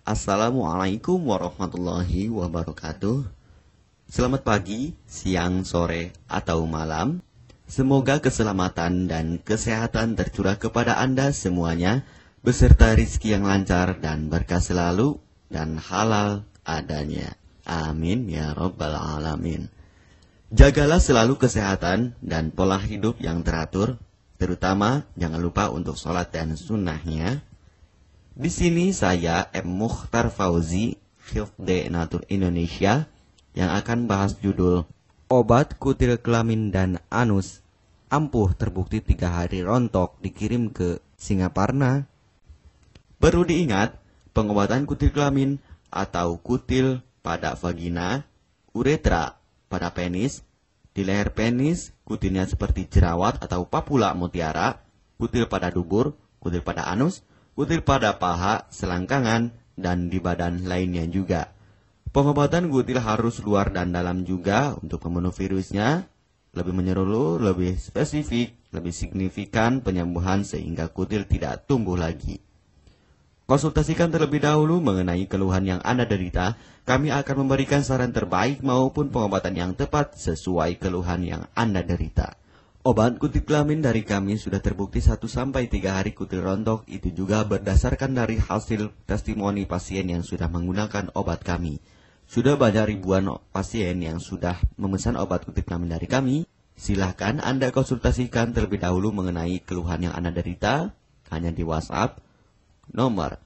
Assalamualaikum warahmatullahi wabarakatuh. Selamat pagi, siang, sore, atau malam. Semoga keselamatan dan kesehatan tercurah kepada Anda semuanya, beserta rizki yang lancar dan berkah selalu, dan halal adanya. Amin ya rabbal alamin. Jagalah selalu kesehatan dan pola hidup yang teratur, terutama jangan lupa untuk sholat dan sunnahnya. Di sini saya M. Mukhtar Fauzi, Hifdz Natur Indonesia, yang akan bahas judul Obat Kutil Kelamin dan Anus ampuh terbukti 3 hari rontok dikirim ke Singaparna. Perlu diingat, pengobatan kutil kelamin atau kutil pada vagina, uretra pada penis, di leher penis, kutilnya seperti jerawat atau papula mutiara, kutil pada dubur, kutil pada anus, kutil pada paha, selangkangan, dan di badan lainnya juga. Pengobatan kutil harus luar dan dalam juga untuk membunuh virusnya, lebih menyeluruh, lebih spesifik, lebih signifikan penyembuhan sehingga kutil tidak tumbuh lagi. Konsultasikan terlebih dahulu mengenai keluhan yang Anda derita, kami akan memberikan saran terbaik maupun pengobatan yang tepat sesuai keluhan yang Anda derita. Obat kutil kelamin dari kami sudah terbukti 1-3 hari kutil rontok, itu juga berdasarkan dari hasil testimoni pasien yang sudah menggunakan obat kami. Sudah banyak ribuan pasien yang sudah memesan obat kutil kelamin dari kami. Silahkan Anda konsultasikan terlebih dahulu mengenai keluhan yang Anda derita, hanya di WhatsApp nomor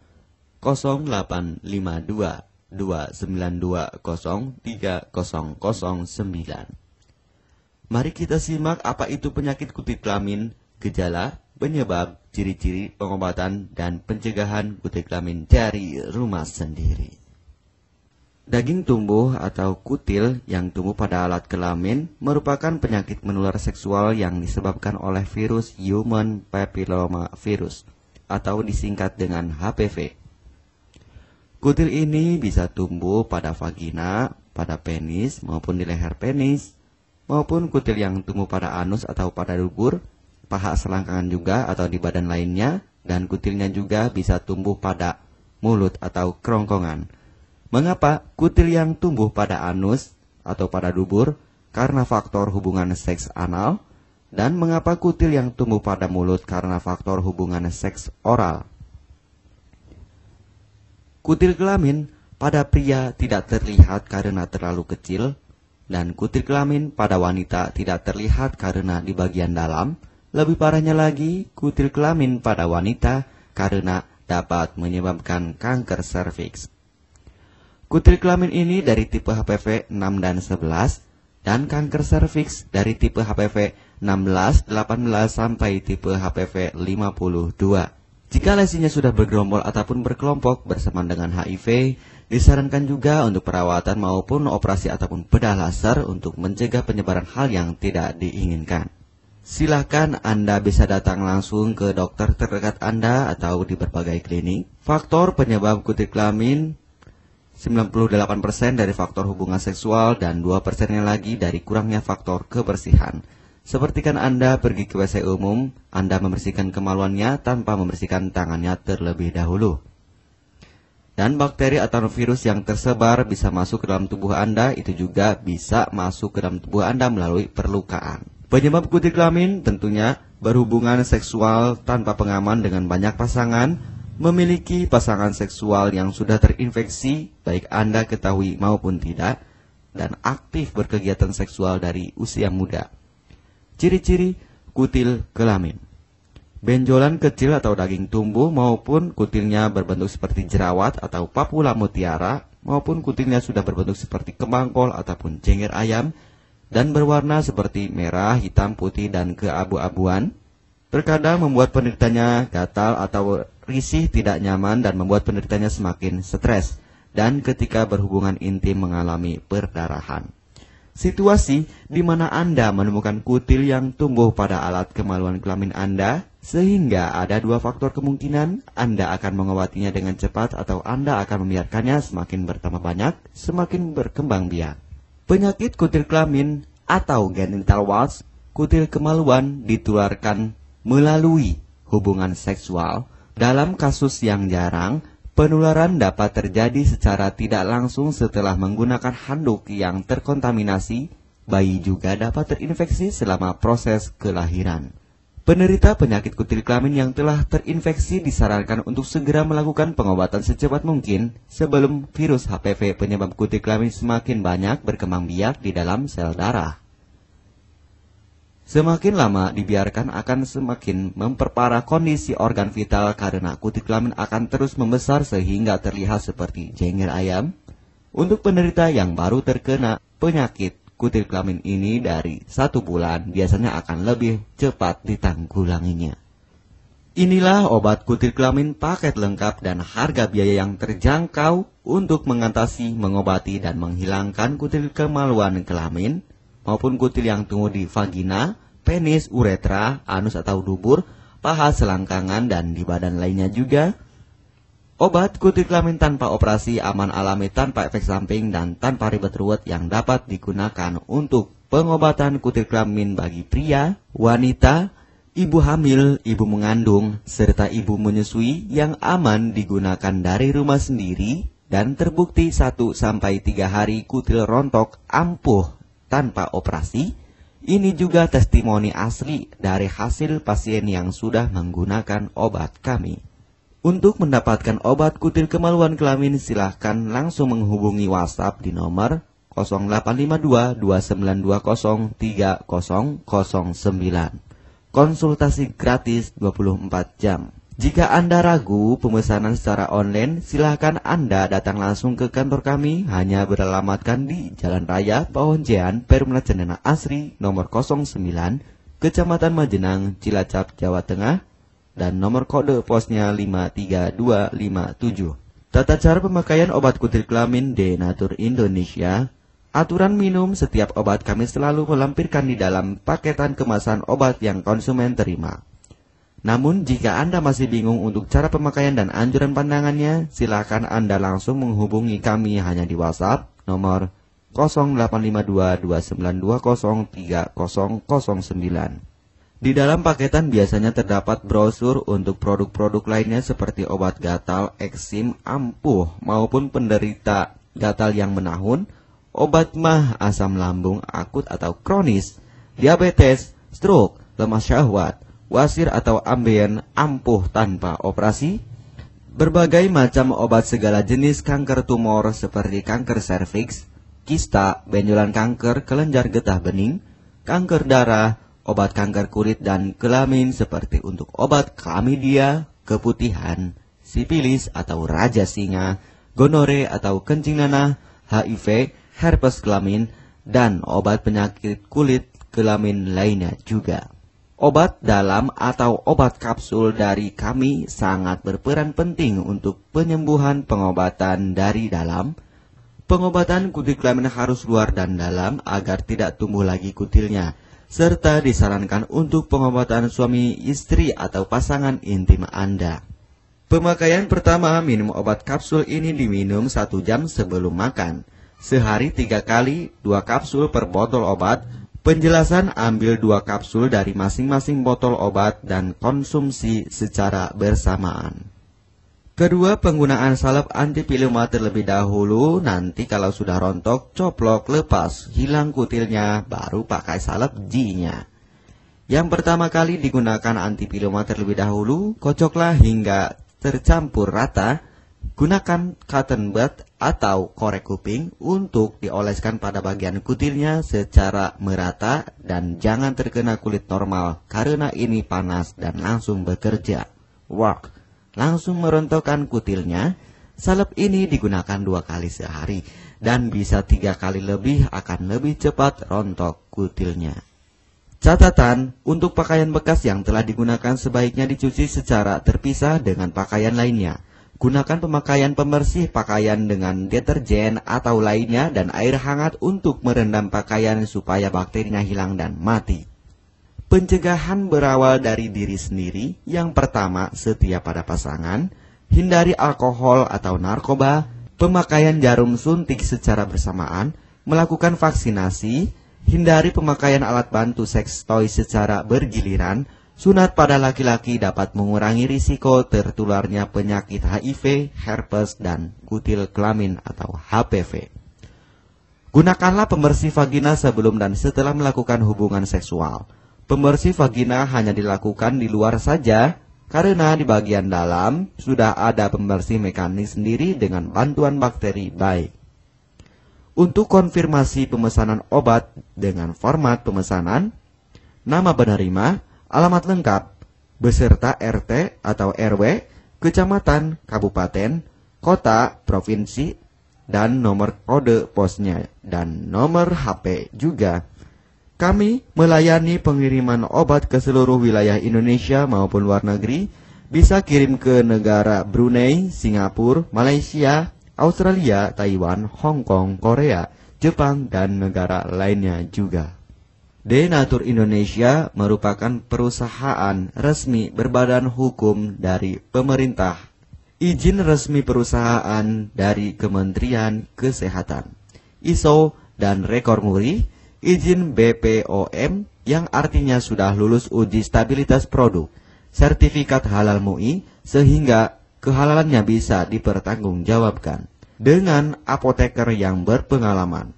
0852 292 03009. Mari kita simak apa itu penyakit kutil kelamin, gejala, penyebab, ciri-ciri, pengobatan, dan pencegahan kutil kelamin dari rumah sendiri. Daging tumbuh atau kutil yang tumbuh pada alat kelamin merupakan penyakit menular seksual yang disebabkan oleh virus Human Papilloma Virus atau disingkat dengan HPV. Kutil ini bisa tumbuh pada vagina, pada penis, maupun di leher penis, maupun kutil yang tumbuh pada anus atau pada dubur, paha selangkangan juga atau di badan lainnya, dan kutilnya juga bisa tumbuh pada mulut atau kerongkongan. Mengapa kutil yang tumbuh pada anus atau pada dubur? Karena faktor hubungan seks anal. Dan mengapa kutil yang tumbuh pada mulut? Karena faktor hubungan seks oral. Kutil kelamin pada pria tidak terlihat karena terlalu kecil, dan kutil kelamin pada wanita tidak terlihat karena di bagian dalam. Lebih parahnya lagi, kutil kelamin pada wanita karena dapat menyebabkan kanker serviks. Kutil kelamin ini dari tipe HPV 6 dan 11, dan kanker serviks dari tipe HPV 16, 18 sampai tipe HPV 52. Jika lesinya sudah bergerombol ataupun berkelompok bersamaan dengan HIV, disarankan juga untuk perawatan maupun operasi ataupun bedah laser untuk mencegah penyebaran hal yang tidak diinginkan. Silahkan Anda bisa datang langsung ke dokter terdekat Anda atau di berbagai klinik. Faktor penyebab kutil kelamin 98% dari faktor hubungan seksual dan 2%-nya lagi dari kurangnya faktor kebersihan. Sepertikan Anda pergi ke WC umum, Anda membersihkan kemaluannya tanpa membersihkan tangannya terlebih dahulu. Dan bakteri atau virus yang tersebar bisa masuk ke dalam tubuh Anda, itu juga bisa masuk ke dalam tubuh Anda melalui perlukaan. Penyebab kutil kelamin tentunya berhubungan seksual tanpa pengaman dengan banyak pasangan, memiliki pasangan seksual yang sudah terinfeksi, baik Anda ketahui maupun tidak, dan aktif berkegiatan seksual dari usia muda. Ciri-ciri kutil kelamin: benjolan kecil atau daging tumbuh maupun kutilnya berbentuk seperti jerawat atau papula mutiara, maupun kutilnya sudah berbentuk seperti kembang kol ataupun cengir ayam, dan berwarna seperti merah, hitam, putih, dan keabu-abuan. Terkadang membuat penderitanya gatal atau risih, tidak nyaman, dan membuat penderitanya semakin stres, dan ketika berhubungan intim mengalami perdarahan. Situasi di mana Anda menemukan kutil yang tumbuh pada alat kemaluan kelamin Anda, sehingga ada 2 faktor kemungkinan: Anda akan mengobatinya dengan cepat atau Anda akan membiarkannya semakin bertambah banyak, semakin berkembang biak. Penyakit kutil kelamin atau genital warts, kutil kemaluan, ditularkan melalui hubungan seksual. Dalam kasus yang jarang, Penularan dapat terjadi secara tidak langsung setelah menggunakan handuk yang terkontaminasi. Bayi juga dapat terinfeksi selama proses kelahiran. Penderita penyakit kutil kelamin yang telah terinfeksi disarankan untuk segera melakukan pengobatan secepat mungkin sebelum virus HPV penyebab kutil kelamin semakin banyak berkembang biak di dalam sel darah. Semakin lama dibiarkan akan semakin memperparah kondisi organ vital karena kutil kelamin akan terus membesar sehingga terlihat seperti jengger ayam. Untuk penderita yang baru terkena penyakit kutil kelamin ini dari 1 bulan biasanya akan lebih cepat ditanggulanginya. Inilah obat kutil kelamin paket lengkap dan harga biaya yang terjangkau untuk mengatasi, mengobati, dan menghilangkan kutil kemaluan kelamin maupun kutil yang tumbuh di vagina, penis, uretra, anus atau dubur, paha, selangkangan, dan di badan lainnya juga. Obat kutil kelamin tanpa operasi, aman alami, tanpa efek samping, dan tanpa ribet ruwet yang dapat digunakan untuk pengobatan kutil kelamin bagi pria, wanita, ibu hamil, ibu mengandung, serta ibu menyusui yang aman digunakan dari rumah sendiri dan terbukti 1-3 hari kutil rontok ampuh tanpa operasi. Ini juga testimoni asli dari hasil pasien yang sudah menggunakan obat kami. Untuk mendapatkan obat kutil kemaluan kelamin, silahkan langsung menghubungi WhatsApp di nomor 0852 2920 3009. Konsultasi gratis 24 jam. Jika Anda ragu pemesanan secara online, silahkan Anda datang langsung ke kantor kami, hanya beralamatkan di Jalan Raya Pahonjean, Perumna Cendana Asri, nomor 09, Kecamatan Majenang, Cilacap, Jawa Tengah, dan nomor kode posnya 53257. Tata cara pemakaian obat kutil kelamin Denatur Indonesia. Aturan minum setiap obat kami selalu melampirkan di dalam paketan kemasan obat yang konsumen terima. Namun, jika Anda masih bingung untuk cara pemakaian dan anjuran pandangannya, silakan Anda langsung menghubungi kami hanya di WhatsApp nomor 0852 2920 3009. Di dalam paketan biasanya terdapat brosur untuk produk-produk lainnya seperti obat gatal, eksim, ampuh, maupun penderita gatal yang menahun, obat mah, asam lambung akut atau kronis, diabetes, stroke, lemah syahwat, wasir atau ambien ampuh tanpa operasi, berbagai macam obat segala jenis kanker tumor seperti kanker serviks, kista, benjolan kanker, kelenjar getah bening, kanker darah, obat kanker kulit dan kelamin seperti untuk obat klamidia, keputihan, sipilis atau raja singa, gonore atau kencing nanah, HIV, herpes kelamin, dan obat penyakit kulit kelamin lainnya juga. Obat dalam atau obat kapsul dari kami sangat berperan penting untuk penyembuhan pengobatan dari dalam. Pengobatan kutil kelamin harus luar dan dalam agar tidak tumbuh lagi kutilnya, serta disarankan untuk pengobatan suami, istri, atau pasangan intim Anda. Pemakaian pertama, minum obat kapsul ini diminum 1 jam sebelum makan. Sehari 3 kali, 2 kapsul per botol obat. Penjelasan, ambil 2 kapsul dari masing-masing botol obat dan konsumsi secara bersamaan. Kedua, penggunaan salep antipiluma terlebih dahulu, nanti kalau sudah rontok, coplok, lepas, hilang kutilnya, baru pakai salep G-nya. Yang pertama kali digunakan antipiluma terlebih dahulu, kocoklah hingga tercampur rata. Gunakan cotton bud atau korek kuping untuk dioleskan pada bagian kutilnya secara merata dan jangan terkena kulit normal karena ini panas dan langsung bekerja. Work, langsung merontokkan kutilnya. Salep ini digunakan 2 kali sehari dan bisa 3 kali lebih akan lebih cepat rontok kutilnya. Catatan, untuk pakaian bekas yang telah digunakan sebaiknya dicuci secara terpisah dengan pakaian lainnya. Gunakan pemakaian pembersih pakaian dengan deterjen atau lainnya dan air hangat untuk merendam pakaian supaya bakterinya hilang dan mati. Pencegahan berawal dari diri sendiri. Yang pertama, setia pada pasangan, hindari alkohol atau narkoba, pemakaian jarum suntik secara bersamaan, melakukan vaksinasi, hindari pemakaian alat bantu seks toy secara bergiliran, Sunat pada laki-laki dapat mengurangi risiko tertularnya penyakit HIV, herpes, dan kutil kelamin atau HPV. Gunakanlah pembersih vagina sebelum dan setelah melakukan hubungan seksual. Pembersih vagina hanya dilakukan di luar saja, karena di bagian dalam sudah ada pembersih mekanik sendiri dengan bantuan bakteri baik. Untuk konfirmasi pemesanan obat dengan format pemesanan, nama penerima, alamat lengkap, beserta RT atau RW, kecamatan, kabupaten, kota, provinsi, dan nomor kode posnya, dan nomor HP juga. Kami melayani pengiriman obat ke seluruh wilayah Indonesia maupun luar negeri, bisa kirim ke negara Brunei, Singapura, Malaysia, Australia, Taiwan, Hong Kong, Korea, Jepang, dan negara lainnya juga. Denatur Indonesia merupakan perusahaan resmi berbadan hukum dari pemerintah. Izin resmi perusahaan dari Kementerian Kesehatan, ISO dan rekor muri, izin BPOM yang artinya sudah lulus uji stabilitas produk, sertifikat halal MUI sehingga kehalalannya bisa dipertanggungjawabkan. Dengan apoteker yang berpengalaman,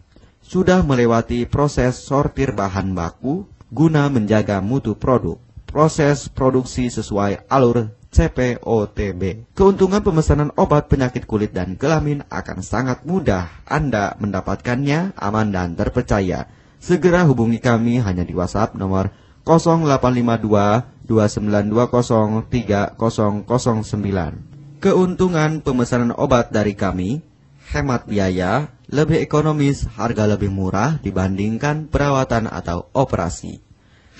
sudah melewati proses sortir bahan baku guna menjaga mutu produk, proses produksi sesuai alur CPOTB. Keuntungan pemesanan obat penyakit kulit dan kelamin akan sangat mudah. Anda mendapatkannya aman dan terpercaya. Segera hubungi kami hanya di WhatsApp nomor 0852 2920 3009. Keuntungan pemesanan obat dari kami, hemat biaya, lebih ekonomis, harga lebih murah dibandingkan perawatan atau operasi.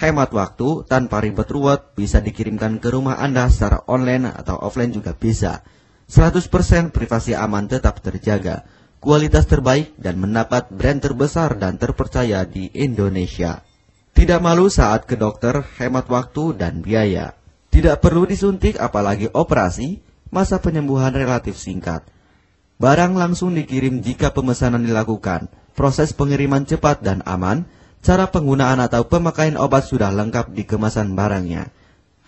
Hemat waktu tanpa ribet ruwet, bisa dikirimkan ke rumah Anda secara online atau offline juga bisa. 100% privasi aman tetap terjaga, kualitas terbaik dan mendapat brand terbesar dan terpercaya di Indonesia. Tidak malu saat ke dokter, hemat waktu dan biaya. Tidak perlu disuntik apalagi operasi, masa penyembuhan relatif singkat. Barang langsung dikirim jika pemesanan dilakukan, proses pengiriman cepat dan aman. Cara penggunaan atau pemakaian obat sudah lengkap di kemasan barangnya.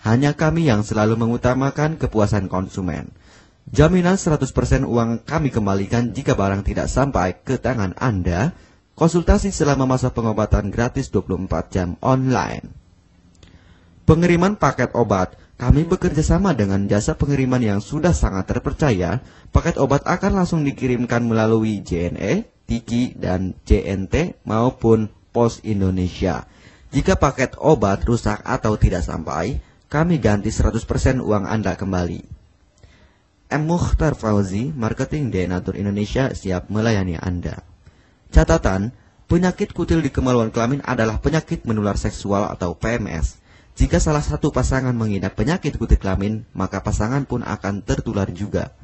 Hanya kami yang selalu mengutamakan kepuasan konsumen. Jaminan 100% uang kami kembalikan jika barang tidak sampai ke tangan Anda. Konsultasi selama masa pengobatan gratis 24 jam online. Pengiriman paket obat. Kami bekerja sama dengan jasa pengiriman yang sudah sangat terpercaya. Paket obat akan langsung dikirimkan melalui JNE, Tiki, dan JNT maupun Pos Indonesia. Jika paket obat rusak atau tidak sampai, kami ganti 100% uang Anda kembali. M. Mukhtar Fauzi, Marketing Denatur Indonesia, siap melayani Anda. Catatan, penyakit kutil di kemaluan kelamin adalah penyakit menular seksual atau PMS. Jika salah satu pasangan mengidap penyakit kutil kelamin, maka pasangan pun akan tertular juga.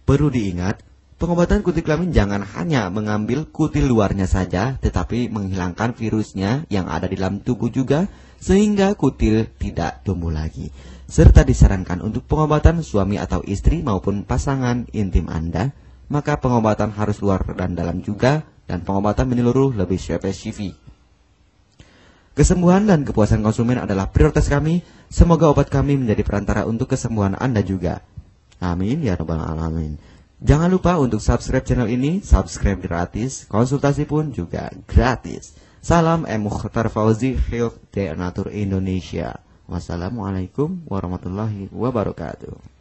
Perlu diingat, pengobatan kutil kelamin jangan hanya mengambil kutil luarnya saja, tetapi menghilangkan virusnya yang ada di dalam tubuh juga, sehingga kutil tidak tumbuh lagi. Serta disarankan untuk pengobatan suami atau istri maupun pasangan intim Anda, maka pengobatan harus luar dan dalam juga, dan pengobatan menyeluruh lebih spesifik. Kesembuhan dan kepuasan konsumen adalah prioritas kami. Semoga obat kami menjadi perantara untuk kesembuhan Anda juga. Amin ya rabbal alamin. Jangan lupa untuk subscribe channel ini, subscribe gratis, konsultasi pun juga gratis. Salam M. Mukhtar Fauzi, Health Denatur Indonesia. Wassalamualaikum warahmatullahi wabarakatuh.